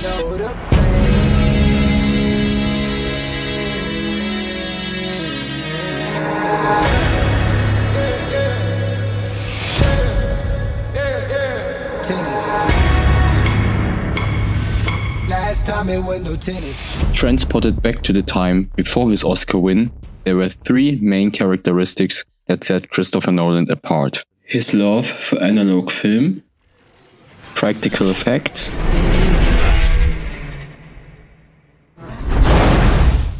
know the pain. Tennis. Last time it was no tennis. Transported back to the time before his Oscar win, there were three main characteristics that set Christopher Nolan apart. His love for analog film, practical effects,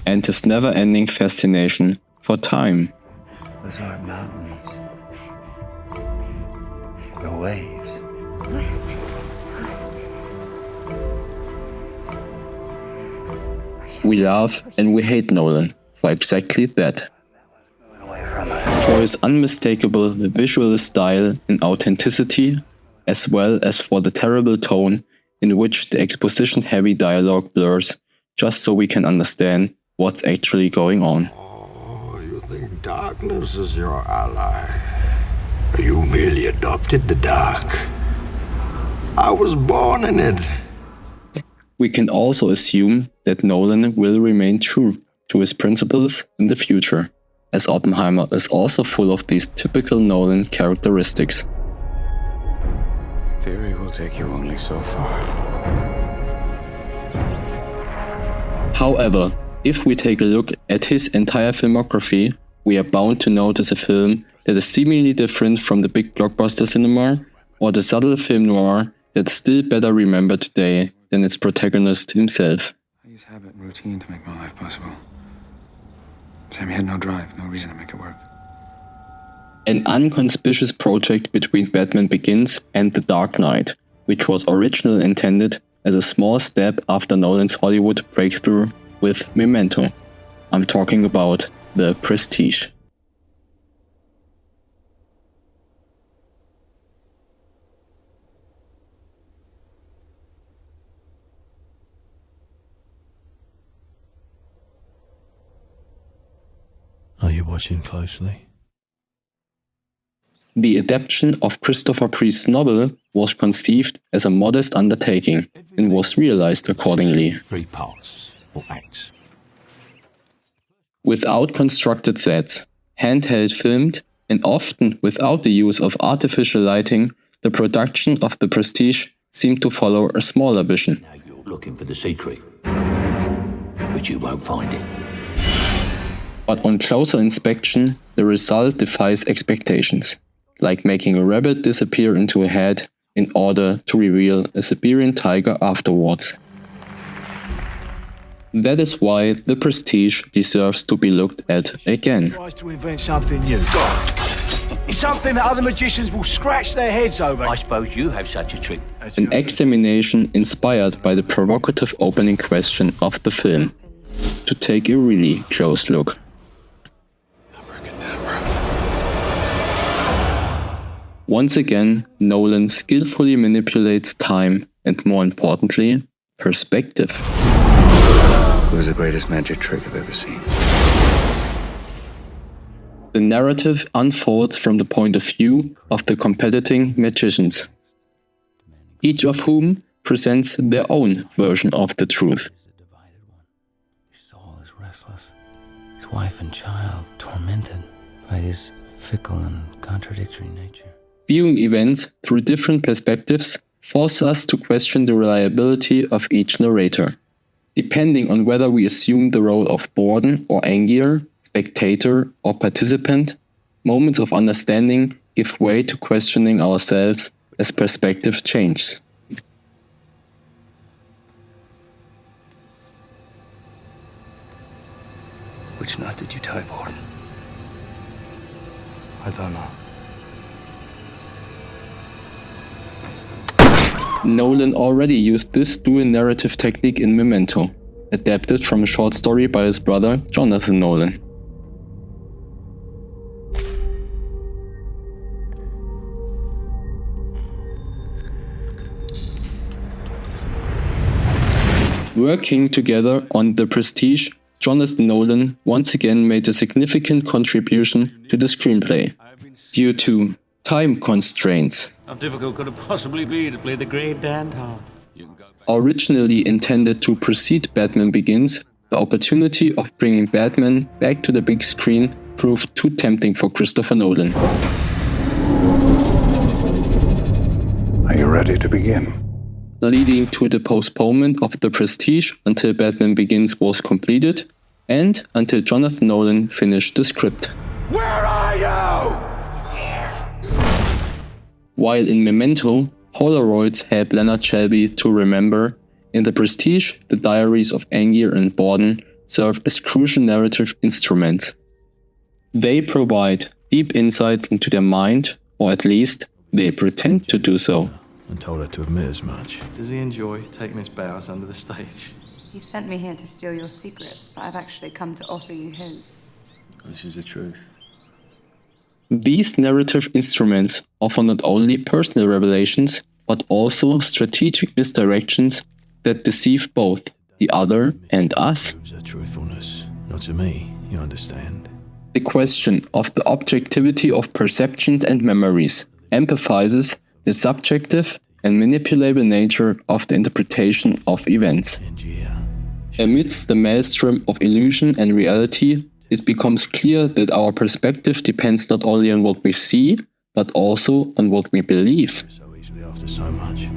and his never-ending fascination for time. Those aren't mountains. They're waves. We love and we hate Nolan for exactly that. For his unmistakable visual style and authenticity, as well as for the terrible tone in which the exposition-heavy dialogue blurs, just so we can understand what's actually going on. Oh, you think darkness is your ally? You merely adopted the dark. I was born in it. We can also assume that Nolan will remain true to his principles in the future, as Oppenheimer is also full of these typical Nolan characteristics. Theory will take you only so far. However, if we take a look at his entire filmography, we are bound to notice a film that is seemingly different from the big blockbuster cinema, or the subtle film noir that's still better remembered today than its protagonist himself. I use habit and routine to make my life possible. Sammy had no drive, no reason to make it work. An unconspicuous project between Batman Begins and The Dark Knight, which was originally intended as a small step after Nolan's Hollywood breakthrough with Memento. I'm talking about The Prestige. Are you watching closely? The adaptation of Christopher Priest's novel was conceived as a modest undertaking and was realized accordingly. 3 parts or acts. Without constructed sets, handheld filmed, and often without the use of artificial lighting, the production of The Prestige seemed to follow a smaller vision. Now you're looking for the secret, but you won't find it. But on closer inspection, the result defies expectations, like making a rabbit disappear into a head in order to reveal a Siberian tiger afterwards. That is why The Prestige deserves to be looked at again. Tries to invent something new. Something that other magicians will scratch their heads over. I suppose you have such a trick. An examination inspired by the provocative opening question of the film. To take a really close look. Once again, Nolan skillfully manipulates time and, more importantly, perspective. It was the greatest magic trick I've ever seen. The narrative unfolds from the point of view of the competing magicians, each of whom presents their own version of the truth. His soul is restless, his wife and child tormented by his fickle and contradictory nature. Viewing events through different perspectives forces us to question the reliability of each narrator. Depending on whether we assume the role of Borden or Angier, spectator or participant, moments of understanding give way to questioning ourselves as perspective changes. Which knot did you tie, Borden? I don't know. Nolan already used this dual narrative technique in Memento, adapted from a short story by his brother Jonathan Nolan. Working together on The Prestige, Jonathan Nolan once again made a significant contribution to the screenplay, due to time constraints. How difficult could it possibly be to play the great Dan Tom? Originally intended to precede Batman Begins, the opportunity of bringing Batman back to the big screen proved too tempting for Christopher Nolan. Are you ready to begin? Leading to the postponement of The Prestige until Batman Begins was completed, and until Jonathan Nolan finished the script. Where are you? While in Memento, Polaroids help Leonard Shelby to remember, in The Prestige, the diaries of Angier and Borden serve as crucial narrative instruments. They provide deep insights into their mind, or at least, they pretend to do so. And told her to admit as much. Does he enjoy taking his bows under the stage? He sent me here to steal your secrets, but I've actually come to offer you his. This is the truth. These narrative instruments offer not only personal revelations, but also strategic misdirections that deceive both the other and us. Proves her truthfulness. Not to me, you understand. The question of the objectivity of perceptions and memories emphasizes the subjective and manipulable nature of the interpretation of events. Angier. Amidst the maelstrom of illusion and reality, it becomes clear that our perspective depends not only on what we see, but also on what we believe. So easily after so much.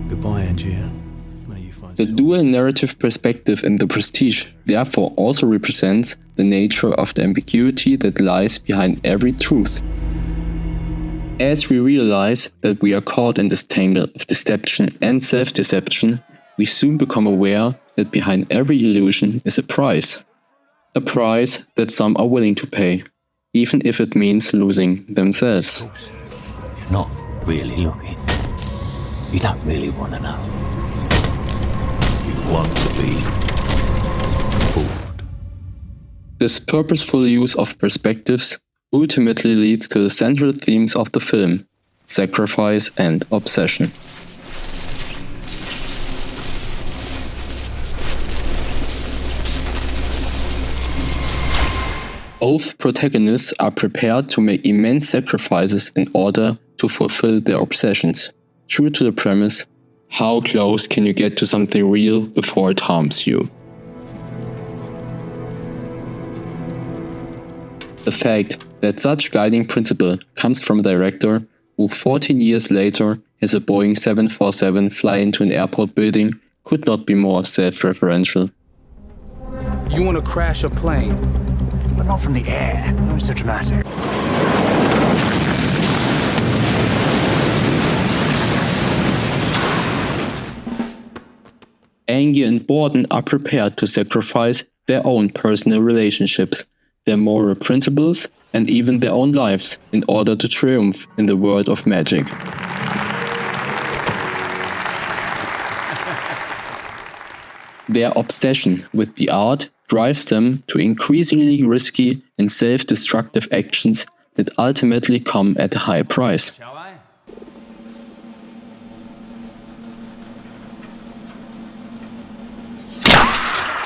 Goodbye, Angier. May you find The dual narrative perspective in The Prestige therefore also represents the nature of the ambiguity that lies behind every truth. As we realize that we are caught in this tangle of deception and self-deception, we soon become aware that behind every illusion is a price. A price that some are willing to pay, even if it means losing themselves. You're not really looking. You don't really want to know. You want to be fooled. This purposeful use of perspectives ultimately leads to the central themes of the film: sacrifice and obsession. Both protagonists are prepared to make immense sacrifices in order to fulfill their obsessions. True to the premise, how close can you get to something real before it harms you? The fact that such guiding principle comes from a director who 14 years later has a Boeing 747 fly into an airport building could not be more self-referential. You want to crash a plane, but not from the air. Don't be so dramatic. Angier and Borden are prepared to sacrifice their own personal relationships, their moral principles, and even their own lives in order to triumph in the world of magic. Their obsession with the art drives them to increasingly risky and self-destructive actions that ultimately come at a high price. Shall I?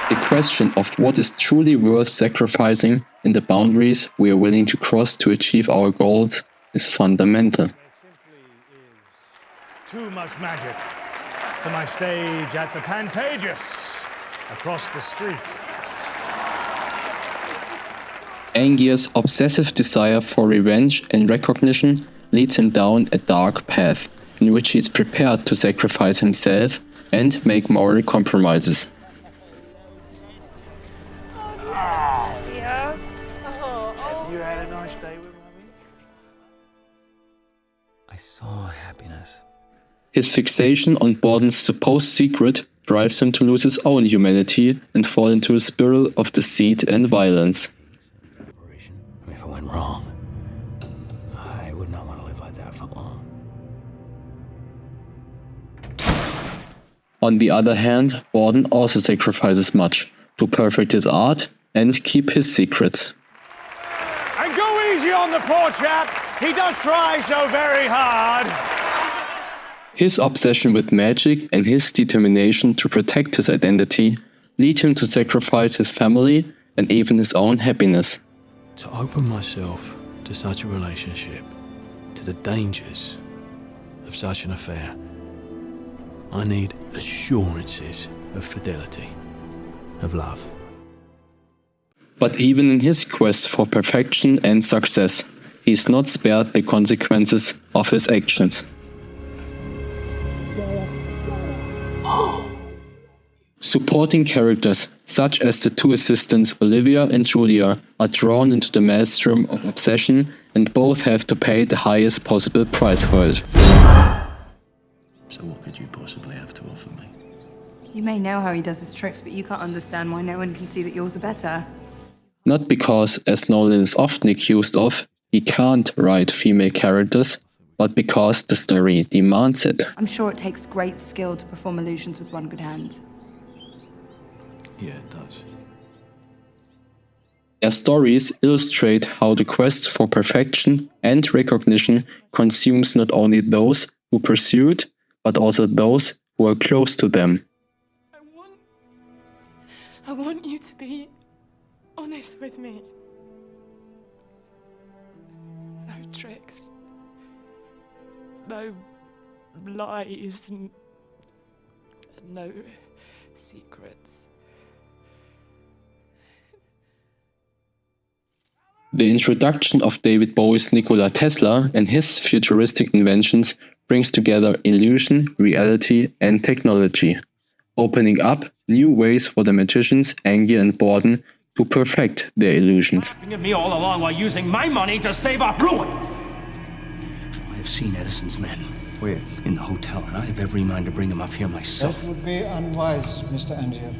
The question of what is truly worth sacrificing and the boundaries we are willing to cross to achieve our goals is fundamental. There simply is too much magic for my stage at the Pantages across the street. Angier's obsessive desire for revenge and recognition leads him down a dark path in which he is prepared to sacrifice himself and make moral compromises. Have you had a nice day with Mummy? I saw happiness. His fixation on Borden's supposed secret drives him to lose his own humanity and fall into a spiral of deceit and violence. If it went wrong, I would not want to live like that for long. On the other hand, Borden also sacrifices much to perfect his art and keep his secrets. And go easy on the poor chap. He does try so very hard. His obsession with magic and his determination to protect his identity lead him to sacrifice his family and even his own happiness. To open myself to such a relationship, to the dangers of such an affair, I need assurances of fidelity, of love. But even in his quest for perfection and success, he is not spared the consequences of his actions. Supporting characters, such as the two assistants Olivia and Julia, are drawn into the maelstrom of obsession, and both have to pay the highest possible price for it. So what could you possibly have to offer me? You may know how he does his tricks, but you can't understand why no one can see that yours are better. Not because, as Nolan is often accused of, he can't write female characters, but because the story demands it. I'm sure it takes great skill to perform illusions with one good hand. Yeah, it does. Their stories illustrate how the quest for perfection and recognition consumes not only those who pursue it, but also those who are close to them. I want you to be honest with me. No tricks. No lies. And no secrets. The introduction of David Bowie's Nikola Tesla and his futuristic inventions brings together illusion, reality, and technology, opening up new ways for the magicians Angier and Borden to perfect their illusions. Laughing at me all along while using my money to stave off ruin. I have seen Edison's men. Where? In the hotel, and I have every mind to bring them up here myself. That would be unwise, Mr. Angier.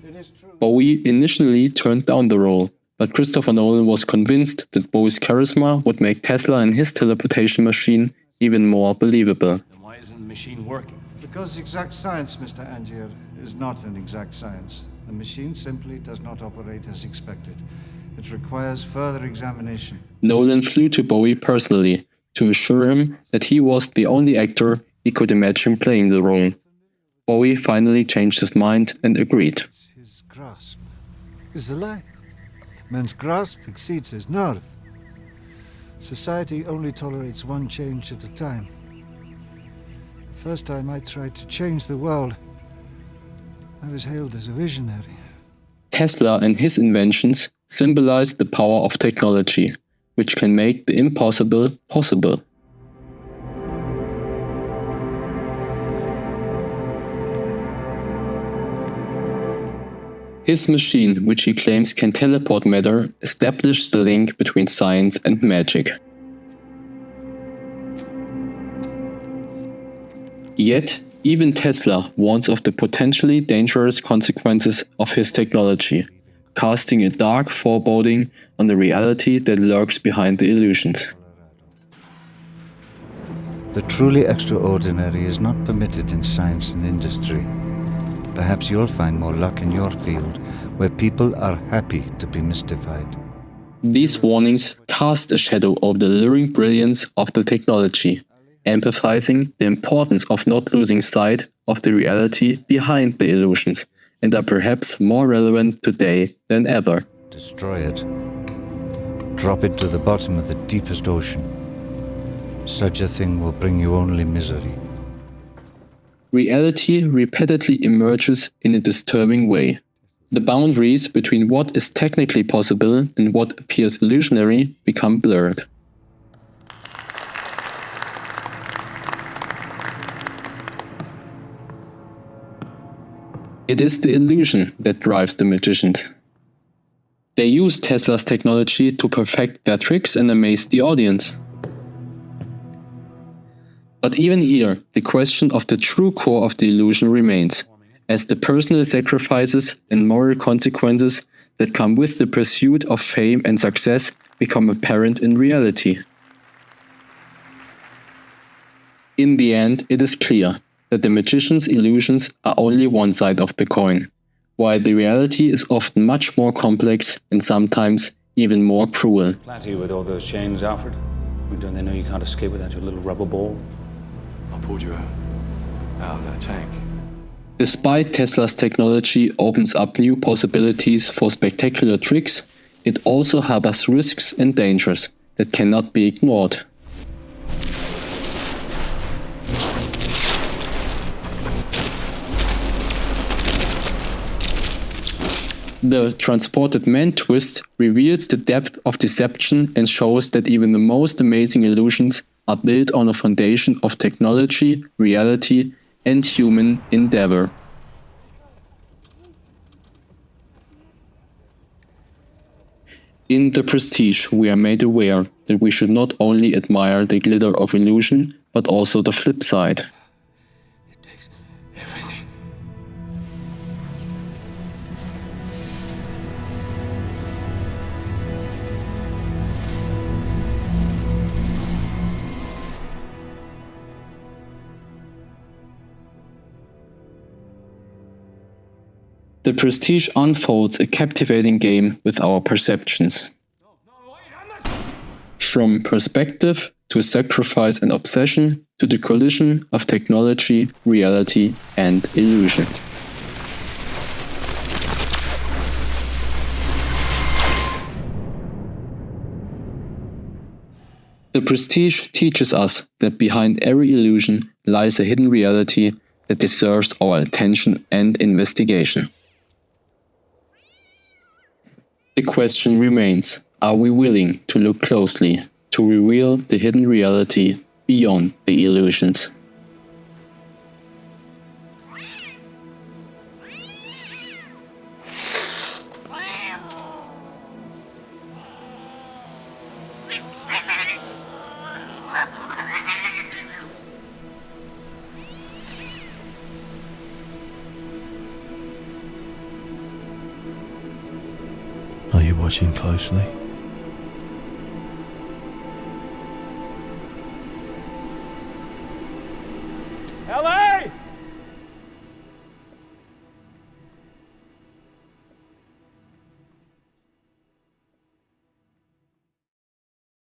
It is true. Bowie initially turned down the role, but Christopher Nolan was convinced that Bowie's charisma would make Tesla and his teleportation machine even more believable. Then why isn't the machine working? Because exact science, Mr. Angier, is not an exact science. The machine simply does not operate as expected. It requires further examination. Nolan flew to Bowie personally to assure him that he was the only actor he could imagine playing the role. Bowie finally changed his mind and agreed. His grasp is a lie. Man's grasp exceeds his nerve. Society only tolerates one change at a time. The first time I tried to change the world, I was hailed as a visionary. Tesla and his inventions symbolize the power of technology, which can make the impossible possible. His machine, which he claims can teleport matter, established the link between science and magic. Yet, even Tesla warns of the potentially dangerous consequences of his technology, casting a dark foreboding on the reality that lurks behind the illusions. The truly extraordinary is not permitted in science and industry. Perhaps you'll find more luck in your field, where people are happy to be mystified. These warnings cast a shadow over the luring brilliance of the technology, emphasizing the importance of not losing sight of the reality behind the illusions, and are perhaps more relevant today than ever. Destroy it. Drop it to the bottom of the deepest ocean. Such a thing will bring you only misery. Reality repeatedly emerges in a disturbing way. The boundaries between what is technically possible and what appears illusionary become blurred. It is the illusion that drives the magicians. They use Tesla's technology to perfect their tricks and amaze the audience. But even here, the question of the true core of the illusion remains, as the personal sacrifices and moral consequences that come with the pursuit of fame and success become apparent in reality. In the end, it is clear that the magician's illusions are only one side of the coin, while the reality is often much more complex and sometimes even more cruel. Flatter you with all those chains, Alfred? Don't they know you can't escape without your little rubber ball? I pulled you out of that tank. Despite Tesla's technology opens up new possibilities for spectacular tricks, it also harbors risks and dangers that cannot be ignored. The transported man twist reveals the depth of deception and shows that even the most amazing illusions are built on a foundation of technology, reality, and human endeavor. In The Prestige, we are made aware that we should not only admire the glitter of illusion, but also the flip side. The Prestige unfolds a captivating game with our perceptions. From perspective to sacrifice and obsession to the collision of technology, reality, and illusion. The Prestige teaches us that behind every illusion lies a hidden reality that deserves our attention and investigation. The question remains, are we willing to look closely to reveal the hidden reality beyond the illusions? Are you watching closely? Hello?